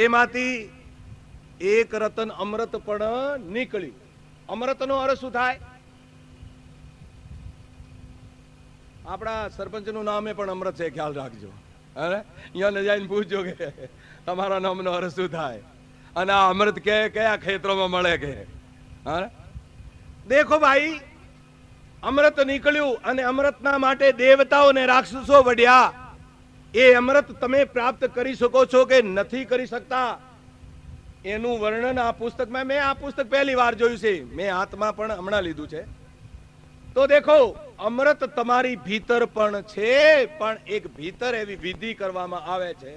એમાંથી એક રતન અમૃત પણ નીકળ્યું. અમૃતનો અર્થ શું થાય? આપણા સરપંચનું નામે પણ અમૃત છે, ખ્યાલ રાખજો. અરે અહીંયા જઈને પૂછજો કે તમારા નામનો અર્થ શું થાય, અને આ અમૃત કયા ક્ષેત્રોમાં મળે કે. હા, દેખો ભાઈ, અમૃત નીકળ્યું અને અમૃતના માટે દેવતાઓ ને રાક્ષસો વઢ્યા. એ અમૃત તમે પ્રાપ્ત કરી શકો છો કે નથી કરી શકતા, એનું વર્ણન આ પુસ્તકમાં. મેં આ પુસ્તક પહેલી વાર જોયું છે, મેં હાથમાં પણ હમણાં લીધું છે. તો દેખો, અમૃત તમારી ભીતર પણ છે, પણ એક ભીતર એવી વિધિ કરવામાં આવે છે.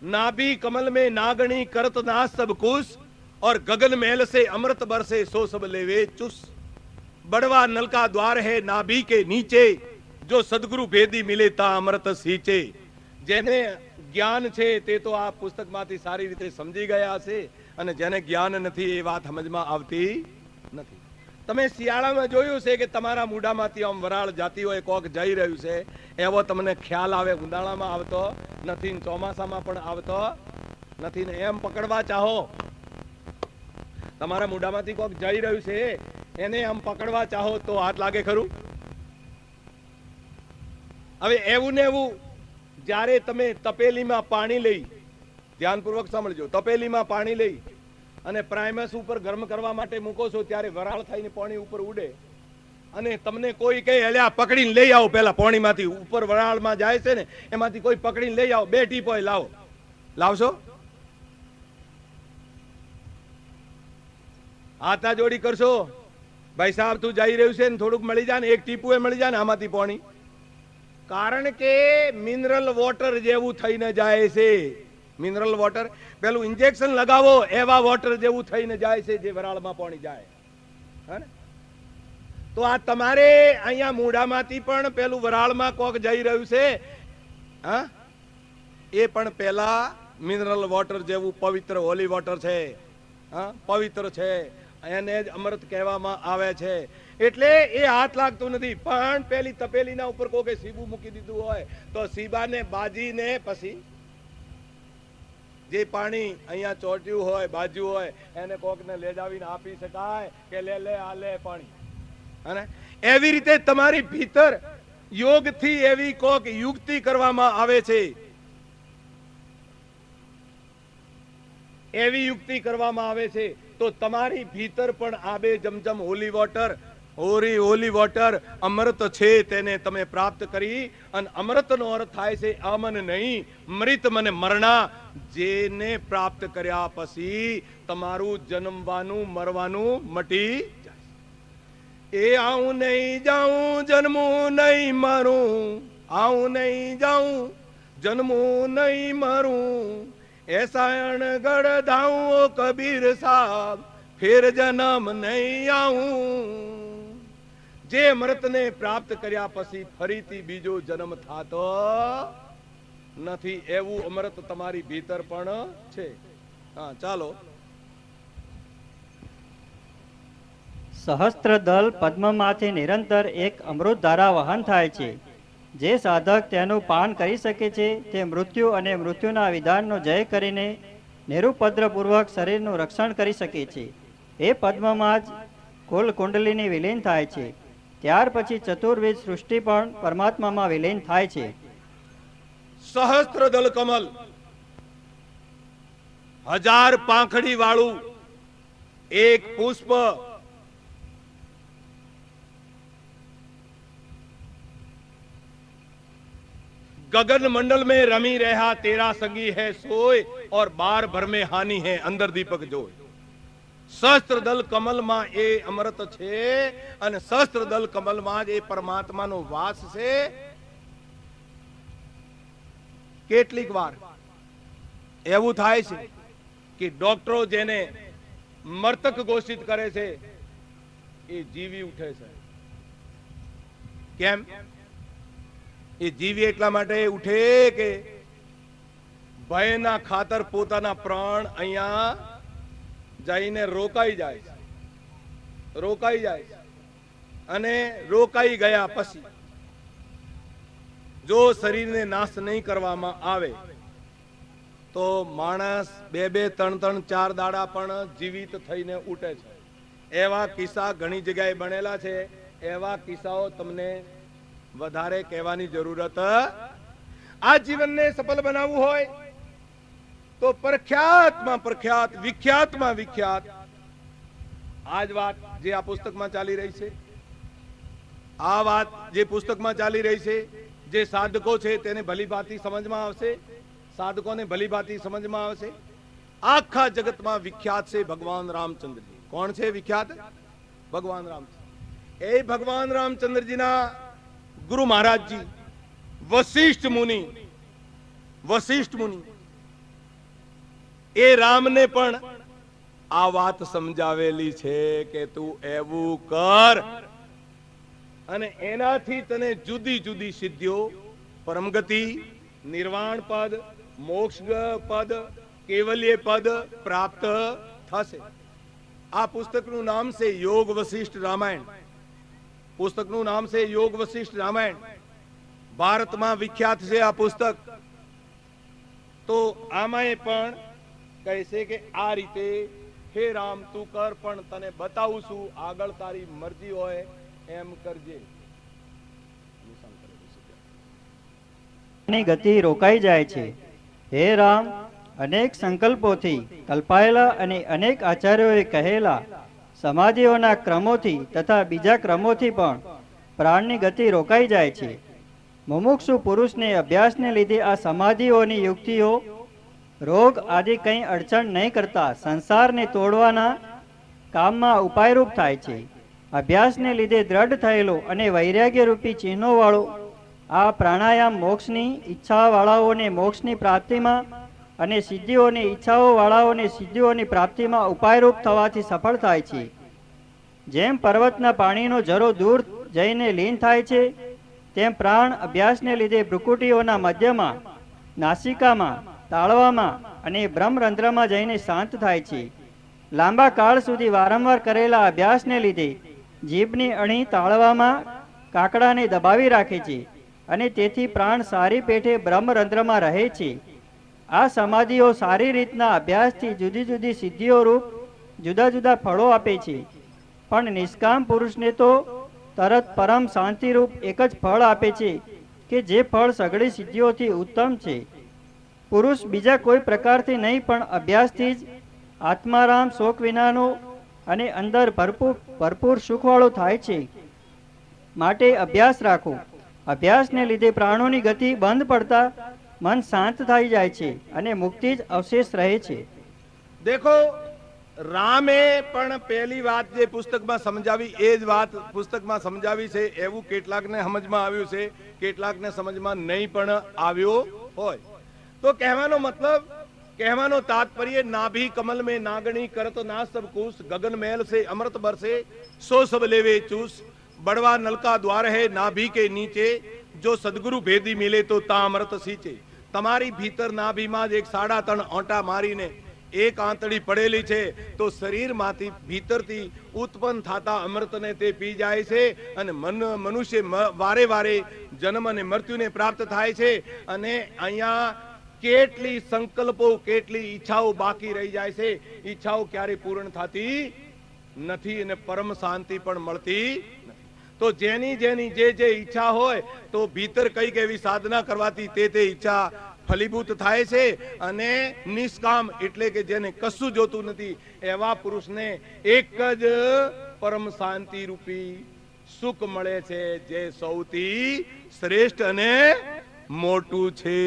नाभि कमल में नागणी करत ना सब कुछ, और गगन महल से अमृत बरसे सो सब लेवे चुस. बड़वा नल का द्वार है नाभि के नीचे, जो सदगुरु भेदी मिले ता अमृत सींचे. જેને જ્ઞાન છે તે તો આ પુસ્તકમાંથી સારી રીતે સમજી ગયા છે, અને જેને જ્ઞાન નથી એ વાત સમજમાં આવતી નથી. તમે શિયાળામાં જોયું છે કે તમારા મૂઢામાંથી આમ વરાળ જાતી હોય, કોક જઈ રહ્યું છે, એવો તમને ખ્યાલ આવે. ઉનાળામાં આવતો નથી, ચોમાસામાં પણ આવતો નથી ને. એમ પકડવા ચાહો, તમારા મૂઢામાંથી કોક જઈ રહ્યું છે એને આમ પકડવા ચાહો તો હાથ લાગે ખરું? હવે એવું ને એવું જ્યારે તમે તપેલીમાં પાણી લઈ, ધ્યાનપૂર્વક સમજો, તપેલીમાં પાણી લઈ અને પ્રાઇમસ ઉપર ગરમ કરવા માટે મૂકો છો, ત્યારે વરાળ થઈને પાણી ઉપર ઉડે, અને તમને કોઈ કહે અલ્યા પકડીને લઈ આવો, પેલા પાણીમાંથી ઉપર વરાળમાં જાય છે ને એમાંથી કોઈ પકડીને લઈ આવો, 2 ટીપોય લાવો, લાવશો? હાથા જોડી કરશો? ભાઈ સાહેબ તું જઈ રહ્યું છે ને થોડુંક મળી જાય ને, 1 ટીપું મળી જાય ને આમાંથી પાણી. કારણ કે મિનરલ વોટર જેવું થઈને જાય છે. મિનરલ વોટર, પેલું ઇન્જેક્શન લગાવો એવા વોટર જેવું થઈને જાય છે, જે વરાળમાં પાણી જાય. હે ને? તો આ તમારે અહીંયા મૂઢામાંથી પણ પેલું વરાળમાં કોક જઈ રહ્યું છે, હા, એ પણ પેલા મિનરલ વોટર જેવું પવિત્ર હોલી વોટર છે, હા, પવિત્ર છે, એને જ અમૃત કહેવામાં આવે છે. એટલે એ હાથ લાગતું નથી. પણ પેલી તપેલીના ઉપર કોકે સીબું મૂકી દીધું હોય તો સીબાને બાજીને પછી જે પાણી અહીંયા ચોટ્યું હોય, બાજ્યું હોય, એને કોકને લેજાવીને આપી શકાય કે લે આ લે પાણી. અને એવી રીતે તમારી ભીતર યોગથી એવી કોક યુક્તિ કરવામાં આવે છે, એવી યુક્તિ કરવામાં આવે છે તો તમારી ભીતર પણ આબે જમજમ હોલી વોટર, હોલી વોટર અમૃત છે, તેને તમે પ્રાપ્ત કરી. અને અમૃતનો અર્થ થાય છે અમન નહીં, મૃત મને મરણા. જેને પ્રાપ્ત કર્યા પછી તમારું જન્મવાનું મરવાનું મટી જાય. એ આવું નહીં જાઉં જન્મું નહીં મરું, આવું નહીં જાઉં જન્મું નહીં મરું, ऐसा अणगढ़ धाऊं कबीर साहब, फिर जन्म नहीं आऊं. જે અમૃતને પ્રાપ્ત કર્યા પછી ફરીથી બીજો જન્મ થતો નથી, એવું અમૃત તમારી ભીતર પણ છે. હા, ચાલો. સહસ્ત્રદલ પદ્મમાંથી નિરંતર એક અમૃત ધારા વહન થાય છે. જે સાધક તેનું પાન કરી શકે છે તે મૃત્યુ અને મૃત્યુના વિધાનનો જય કરીને નિરુપદ્રપૂર્વક શરીરનું રક્ષણ કરી શકે છે. એ પદ્મમાં જ કુલ કુંડલીની વિલીન થાય છે. ત્યાર પછી ચતુર્વિધ સૃષ્ટિ પણ પરમાત્મામાં વિલીન થાય છે. સહસ્ત્રદલ કમલ, 1000 પાંખડી વાળું એક પુષ્પ, गगन मंडल में रमी रहा तेरा संगी है सोय, और बार भर में हानि है अंदर दीपक जोय. સહસ્ત્રદલ કમલમાં એ અમૃત છે, અને સહસ્ત્રદલ કમલમાં જ એ પરમાત્માનો વાસ છે. કેટલીક વાર એવું થાય છે કે ડોક્ટરો જેને મૃતક ઘોષિત કરે છે એ જીવી ઉઠે છે. કેમ? એ જીવી એટલા માટે ઉઠે કે ભયના ખાતર પોતાના પ્રાણ અહીંયા જઈને રોકાઈ જાય, અને રોકાઈ ગયા પછી જો શરીરને નાશ નહીં કરવામાં આવે તો માણસ 2-2, 3-3, 4 દાડા પણ જીવિત થઈને ઉઠે છે. એવા કિસ્સા ઘણી જગ્યાએ બનેલા છે. એવા કિસ્સાઓ તમને વધારે કહેવાની જરૂરત. આ જીવનને સફળ બનાવવું હોય તો પ્રખ્યાતમાં પ્રખ્યાત, વિખ્યાતમાં વિખ્યાત આ જ વાત જે આ પુસ્તકમાં ચાલી રહી છે, આ વાત જે પુસ્તકમાં ચાલી રહી છે, જે સાધકો છે તેને ભલીભાંતિ સમજમાં આવશે. સાધકોને ભલીભાંતિ સમજમાં આવશે. આખા જગતમાં વિખ્યાત છે ભગવાન રામચંદ્રજી. કોણ છે વિખ્યાત? ભગવાન રામચંદ્ર. એ ભગવાન રામચંદ્રજીના ગુરુ મહારાજજી વશિષ્ઠ મુનિ એ રામને પણ આ વાત સમજાવેલી છે કે તું એવું કર અને એનાથી તને જુદી જુદી સિદ્ધિઓ, પરમગતિ, નિર્વાણ પદ, મોક્ષ પદ, કેવલ્ય પદ પ્રાપ્ત થશે. આ પુસ્તકનું નામ છે યોગ વશિષ્ઠ રામાયણ. પુસ્તકનું નામ છે યોગ વશિષ્ઠ રામાયણ. ભારતમાં વિખ્યાત છે આ પુસ્તક. તો આમાં પણ કહે છે કે આ રીતે હે રામ તું કર, પણ તને બતાવું છું, આગળ તારી મરજી હોય એમ કરજે. ની ગતિ રોકાઈ જાય છે. હે રામ, અનેક સંકલ્પોથી કલ્પાયેલા અને અનેક આચાર્યોએ કહેલા સમાધિઓના ક્રમોથી તથા બીજા ક્રમોથી પણ પ્રાણની ગતિ રોકાઈ જાય છે. મુમુક્ષુ પુરુષને અભ્યાસને લીધે આ સમાધિઓની યુક્તિઓ રોગ આદિ કંઈ અડચણ નહીં કરતા સંસારને તોડવાના કામમાં ઉપાયરૂપ થાય છે. અભ્યાસને લીધે દ્રઢ થયેલો અને વૈરાગ્ય રૂપી ચિહ્નોવાળો આ પ્રાણાયામ મોક્ષની ઈચ્છાવાળાઓને મોક્ષની પ્રાપ્તિમાં અને સિદ્ધિઓની ઈચ્છાઓવાળાઓને સિદ્ધિઓની પ્રાપ્તિમાં ઉપાયરૂપ થવાથી સફળ થાય છે. જેમ પર્વતના પાણીનો જરો દૂર જઈને લીન થાય છે, તેમ પ્રાણ અભ્યાસને લીધે ભ્રુકુટીઓના મધ્યમાં, નાસિકામાં, તાળવામાં અને બ્રહ્મરંધ્રમાં જઈને શાંત થાય છે. લાંબા કાળ સુધી વારંવાર કરેલા અભ્યાસને લીધે જીભની અણી તાળવામાં કાકડાને દબાવી રાખે છે અને તેથી પ્રાણ સારી પેઠે બ્રહ્મરંધ્રમાં રહે છે. આ સમાધિઓ સારી રીતના અભ્યાસથી જુદી જુદી સિદ્ધિઓ રૂપ જુદા જુદા ફળો આપે છે. પણ નિષ્કામ પુરુષને તો તરત પરમ શાંતિરૂપ એક જ ફળ આપે છે કે જે ફળ સઘળી સિદ્ધિઓથી ઉત્તમ છે. પુરુષ બીજા કોઈ પ્રકારથી નહીં પણ અભ્યાસથી જ આત્મારામ શોક વિનાનો અને અંદર ભરપૂર સુખવાળો થાય છે. માટે અભ્યાસ રાખો. અભ્યાસને લીધે પ્રાણોની ગતિ બંધ પડતા મન શાંત થઈ જાય છે અને મુક્તિ જ અવશેષ રહે છે. દેખો, રામે પણ પહેલી વાત જે પુસ્તકમાં સમજાવી એ જ વાત પુસ્તકમાં સમજાવી છે. એવું કેટલાકને સમજમાં આવ્યું છે, કેટલાકને સમજમાં નહીં પણ આવ્યો હોય. તો કહેવાનો મતલબ, कहवानो तात्पर्य नाभि कमल में नागणी करत ना सब कुछ, गगन महल से अमृत बरसे सो सब लेवे चूस, बड़वा नल का द्वार है नाभि के नीचे, जो सदगुरु भेदी मिले तो ता अमृत सींचे. તમારી ભીતર નાભીમાં જ એક 3.5 આંટા મારીને એક આંતળી પડેલી છે, તો શરીરમાંથી ભીતરથી ઉત્પન્ન થતા અમૃતને તે પી જાય છે અને મનુષ્ય વારે વારે જન્મ અને મૃત્યુને પ્રાપ્ત થાય છે. અને અહીંયા કેટલી સંકલ્પો, કેટલી ઈચ્છાઓ બાકી રહી જાય છે. ઈચ્છાઓ ક્યારે પૂર્ણ થતી નથી અને પરમ શાંતિ પણ મળતી નથી. તો જેની જેની જે જે ઈચ્છા હોય તો ભીતર કઈક એવી સાધના કરવાથી તે ઈચ્છા ફલીભૂત થાય છે. અને નિષ્કામ એટલે કે જેને કશું જોતું નથી એવા પુરુષને એક જ પરમ શાંતિ રૂપી સુખ મળે છે, જે સૌથી શ્રેષ્ઠ અને મોટું છે.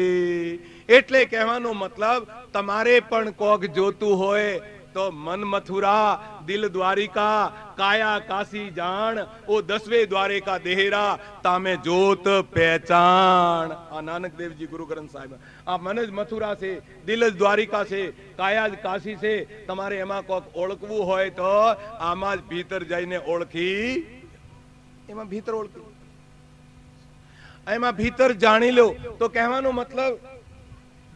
એટલે કહેવાનો મતલબ, તમારે પણ કોક જોતું હોય તો મન મથુરા, દિલ દ્વારિકા, કાયા કાશી જાણ, ઓ 10वे द्वारे का देहरा, तामे जोत पहचान. आ नानक देव जी गुरु ग्रंथ साहिब. आ मन ज मथुरा से, दिल ज द्वारिका से, काया ज काशी से. તમારે એમાં કોક ઓળખવું હોય તો આમાં જ ભીતર જઈને ઓળખી, એમાં ભીતર ઓળખી, એમાં ભીતર જાણી લો. તો કહેવાનો મતલબ,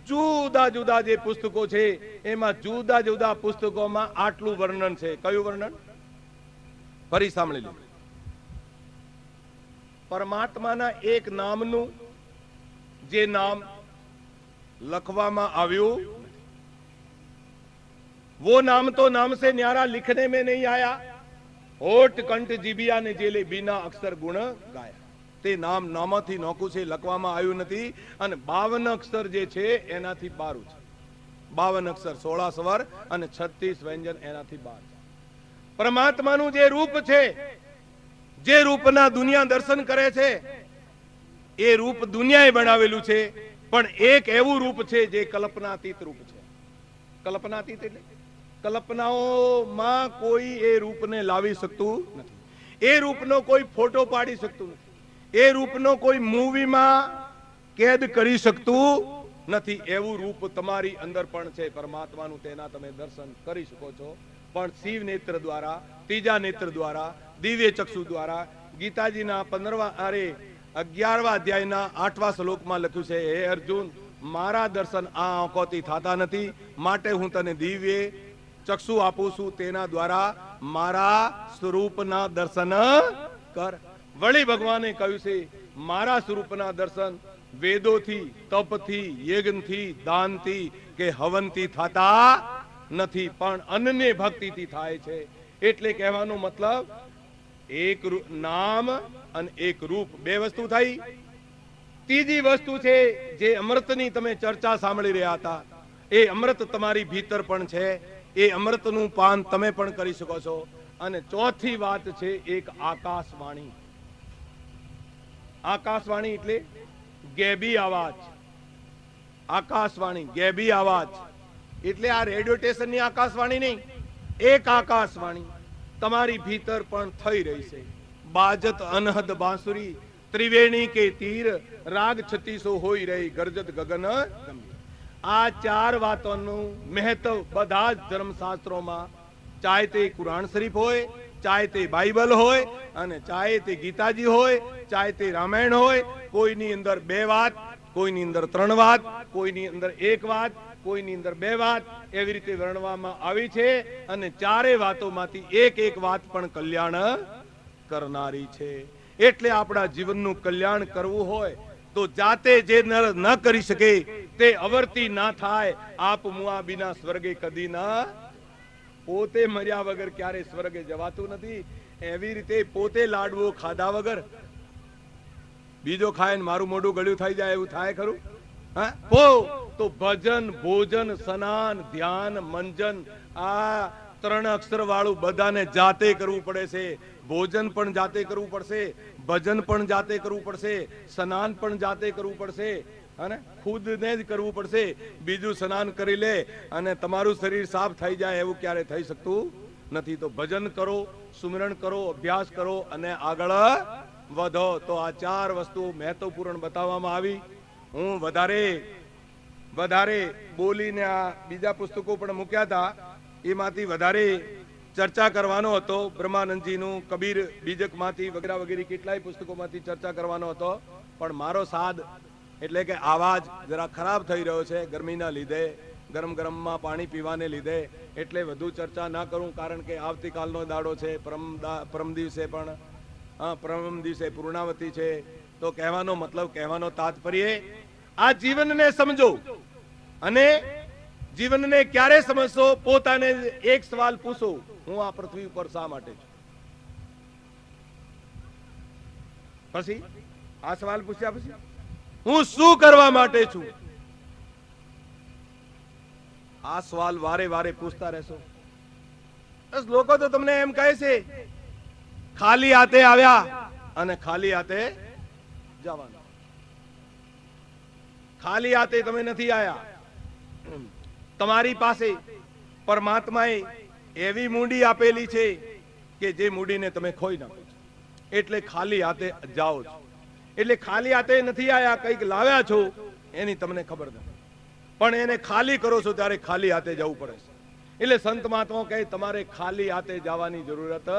જુદા જુદા જે પુસ્તકો છે એમાં જુદા જુદા પુસ્તકોમાં આટલું વર્ણન છે. કયું વર્ણન? ફરી સાંભળી લો. પરમાત્માના એક નામનું જે નામ લખવામાં આવ્યું वो नाम तो नाम से न्यारा लिखने में नहीं आया, होठ कंठ જીભિયા ને જેલે બીના અક્ષર ગુણ ગાયા. તે નામ નામથી નોખું છે, લખવામાં આવ્યું નથી. અને 52 અક્ષર જે છે એનાથી 12 છે. 52 અક્ષર 16 સ્વર અને 36 વ્યંજન એનાથી 12 છે. પરમાત્માનું જે રૂપ છે, જે રૂપના દુનિયા દર્શન કરે છે, એ રૂપ દુનિયાએ બનાવેલું છે. પણ એક એવું રૂપ છે જે કલ્પનાતીત રૂપ છે. કલ્પનાતીત એટલે કલ્પનાઓમાં કોઈ એ રૂપને લાવી શકતું નથી. એ રૂપનો કોઈ ફોટો પાડી શકતું નથી. એ રૂપનો કોઈ મૂવીમાં કેદ કરી શકતું નથી. એવું રૂપ તમારી અંદર પણ છે પરમાત્માનું. તેના તમે દર્શન કરી શકો છો, પણ શિવ નેત્ર દ્વારા, ત્રીજા નેત્ર દ્વારા, દિવ્ય ચક્ષુ દ્વારા. ગીતાજીના 11મા અધ્યાયના 8મા શ્લોકમાં લખ્યું છે, હે અર્જુન, મારા દર્શન આ આંખોથી થતા નથી, માટે હું તને દિવ્ય ચક્ષુ આપું છું. તેના દ્વારા મારા સ્વરૂપના દર્શન કર. વળી ભગવાને કહ્યું છે, મારા સ્વરૂપના દર્શન વેદોથી, તપથી, યજ્ઞથી, દાનથી કે હવનથી થતા નથી, પણ અનન્ય ભક્તિથી થાય છે. એટલે કહેવાનો મતલબ એક નામ અને એક રૂપ, બે વસ્તુ થઈ. ત્રીજી વસ્તુ છે જે અમૃતની તમે ચર્ચા સાંભળી રહ્યા હતા, એ અમૃત તમારી ભીતર પણ છે. એ અમૃતનું પાન તમે પણ કરી શકો છો. અને ચોથી વાત છે એક આકાશવાણી. આકાશવાણી એટલે ગેબી અવાજ. આકાશવાણી, ગેબી અવાજ એટલે આ રેડિયો સ્ટેશનની આકાશવાણી નહીં, એક આકાશવાણી તમારી ભીતર પણ થઈ રહી છે. બાજત અનહદ બાંસુરી, ત્રિવેણી કે તીર, રાગ 3600 હોઈ રહી, ગરજત ગગન ગંભીર. આ ચાર વાતોનું મહત્વ બધા જ ધર્મશાસ્ત્રોમાં, ચાહે તે કુરાન શરીફ હોય, ચાહે તે બાઇબલ હોય, અને ચાહે તે ગીતાજી હોય, ચાહે તે રામાયણ હોય, કોઈની અંદર 2 વાત, કોઈની અંદર 3 વાત, કોઈની અંદર 1 વાત, કોઈની અંદર 2 વાત, એવી રીતે વર્ણવામાં આવી છે. અને ચારે વાતોમાંથી એક વાત પણ કલ્યાણ કરનારી છે. એટલે આપણા જીવનનું કલ્યાણ કરવું હોય તો જાતે જે ન કરી શકે તે અવર્તી ના થાય. આપ મુઆ બિના સ્વર્ગે કદી ના. પોતે મર્યા વગર ક્યારે સ્વર્ગે જવાતું નથી. એવી રીતે પોતે લાડવો ખાધા વગર બીજો ખાય ને મારું મોઢું ગળ્યું થઈ જાય એવું થાય ખરું? હા, તો ભજન, ભોજન, સ્નાન, ધ્યાન, મંજન, આ 3 અક્ષર વાળું બધાને જાતે કરવું પડે છે. ભોજન પણ જાતે કરવું પડશે, ભજન પણ જાતે કરવું પડશે, સ્નાન પણ જાતે કરવું પડશે, અને ખુદને જ કરવું પડશે. બીજું સ્નાન કરી લે અને તમારું શરીર સાફ થઈ જાય એવું ક્યારે થઈ શકતું નથી. તો ભજન કરો, સુમરણ કરો, અભ્યાસ કરો અને આગળ વધો. તો આ 4 વસ્તુ મહત્વપૂર્ણ બતાવવામાં આવી. હું વધારે બોલીને આ બીજા પુસ્તકો પણ મૂક્યા હતા, એમાંથી વધારે ચર્ચા કરવાનો હતો. બ્રહ્માનંદજીનું કબીર બીજકમાંથી વગેરે કેટલાય પુસ્તકોમાંથી ચર્ચા કરવાનો હતો. પણ મારો સાદ એટલે કે આવાજ જરા ખરાબ થઈ રહ્યો છે ગરમીના લીધે, ગરમમાં પાણી પીવાને લીધે, એટલે વધુ ચર્ચા ના કરું. કારણ કે આવતીકાલનો દાડો છે, પરમ દિવસે પણ પરમ દિવસે પૂર્ણાવતી છે. તો કહેવાનો મતલબ, કહેવાનો તાત્પર્ય, આ જીવનને સમજો. અને જીવનને ક્યારે સમજશો? પોતાને એક સવાલ પૂછો, હું આ પૃથ્વી ઉપર શા માટે છું? પછી આ સવાલ પૂછ્યા પછી હું શું કરવા માટે છું? આ સવાલ વારે પૂછતા રહેશો. બસ લોકો તો તમને એમ કહે છે ખાલી હાથે આવ્યા અને ખાલી હાથે જવાનું. ખાલી હાથે તમે નથી આયા. તમારી પાસે પરમાત્માએ એવી મૂડી આપેલી છે કે જે મૂડીને તમે ખોઈ નાખો છો. એટલે ખાલી હાથે જાઓ છો. એટલે ખાલી હાથે નથી આયા, કંઈક લાવ્યા છો એની તમને ખબર નથી. પણ એને ખાલી કરો છો ત્યારે ખાલી હાથે જવું પડે છે. એટલે સંત મહાત્માઓ કહે તમારે ખાલી હાથે જવાની જરૂરત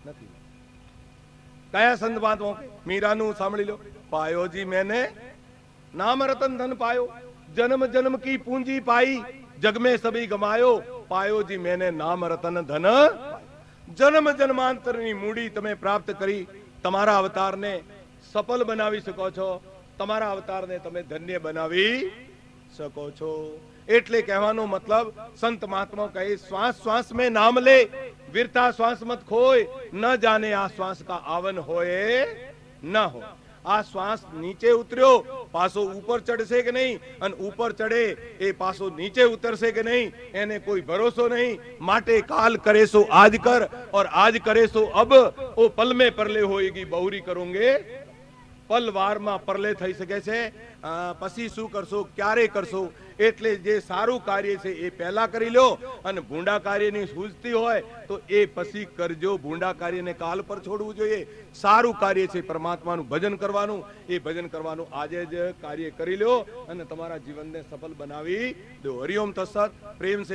નથી. કયા સંત મહાત્માઓ? મીરાનું સાંભળી લો. પાયોજી મેને નામ રતન ધન પાયો, जन्म जन्म की पूंजी पाई, जग में सभी गमायो, पायो जी मैंने नाम रतन धन. जन्म जन्मांतરની મૂડી તમે પ્રાપ્ત કરી તમારા અવતારને સફળ બનાવી શકો છો. તમારા અવતારને તમે ધન્ય બનાવી શકો છો. એટલે કહેવાનો મતલબ સંત મહાત્મા કહે શ્વાસ શ્વાસ में नाम ले वीरता श्वास मत खोए न जाने आ श्वास का आवन होए न हो આ શ્વાસ નીચે ઉતર્યો પાછો ઉપર ચડશે કે નહીં અને ઉપર ચડે એ પાછો નીચે ઉતરશે કે નહીં એને કોઈ ભરોસો નહીં માટે કાલ કરે સો આજ કર और आज करे सो अब ओ पल में परले होएगी बहुरी करोगे પલ વારમાં પરલે થઈ શકે છે પછી શું કરશો ક્યારે કરશો એટલે જે સારું કાર્ય છે એ પહેલા કરી લો અને ભૂંડા કાર્યની સૂઝતી હોય તો એ પછી કરજો ભૂંડા કાર્યને કાલ પર છોડવું જોઈએ સારું કાર્ય છે પરમાત્માનું ભજન કરવાનું એ ભજન કરવાનું આજે જ કાર્ય કરી લો અને તમારા જીવનને સફળ બનાવી દો હરિઓમ તત્સત પ્રેમ સે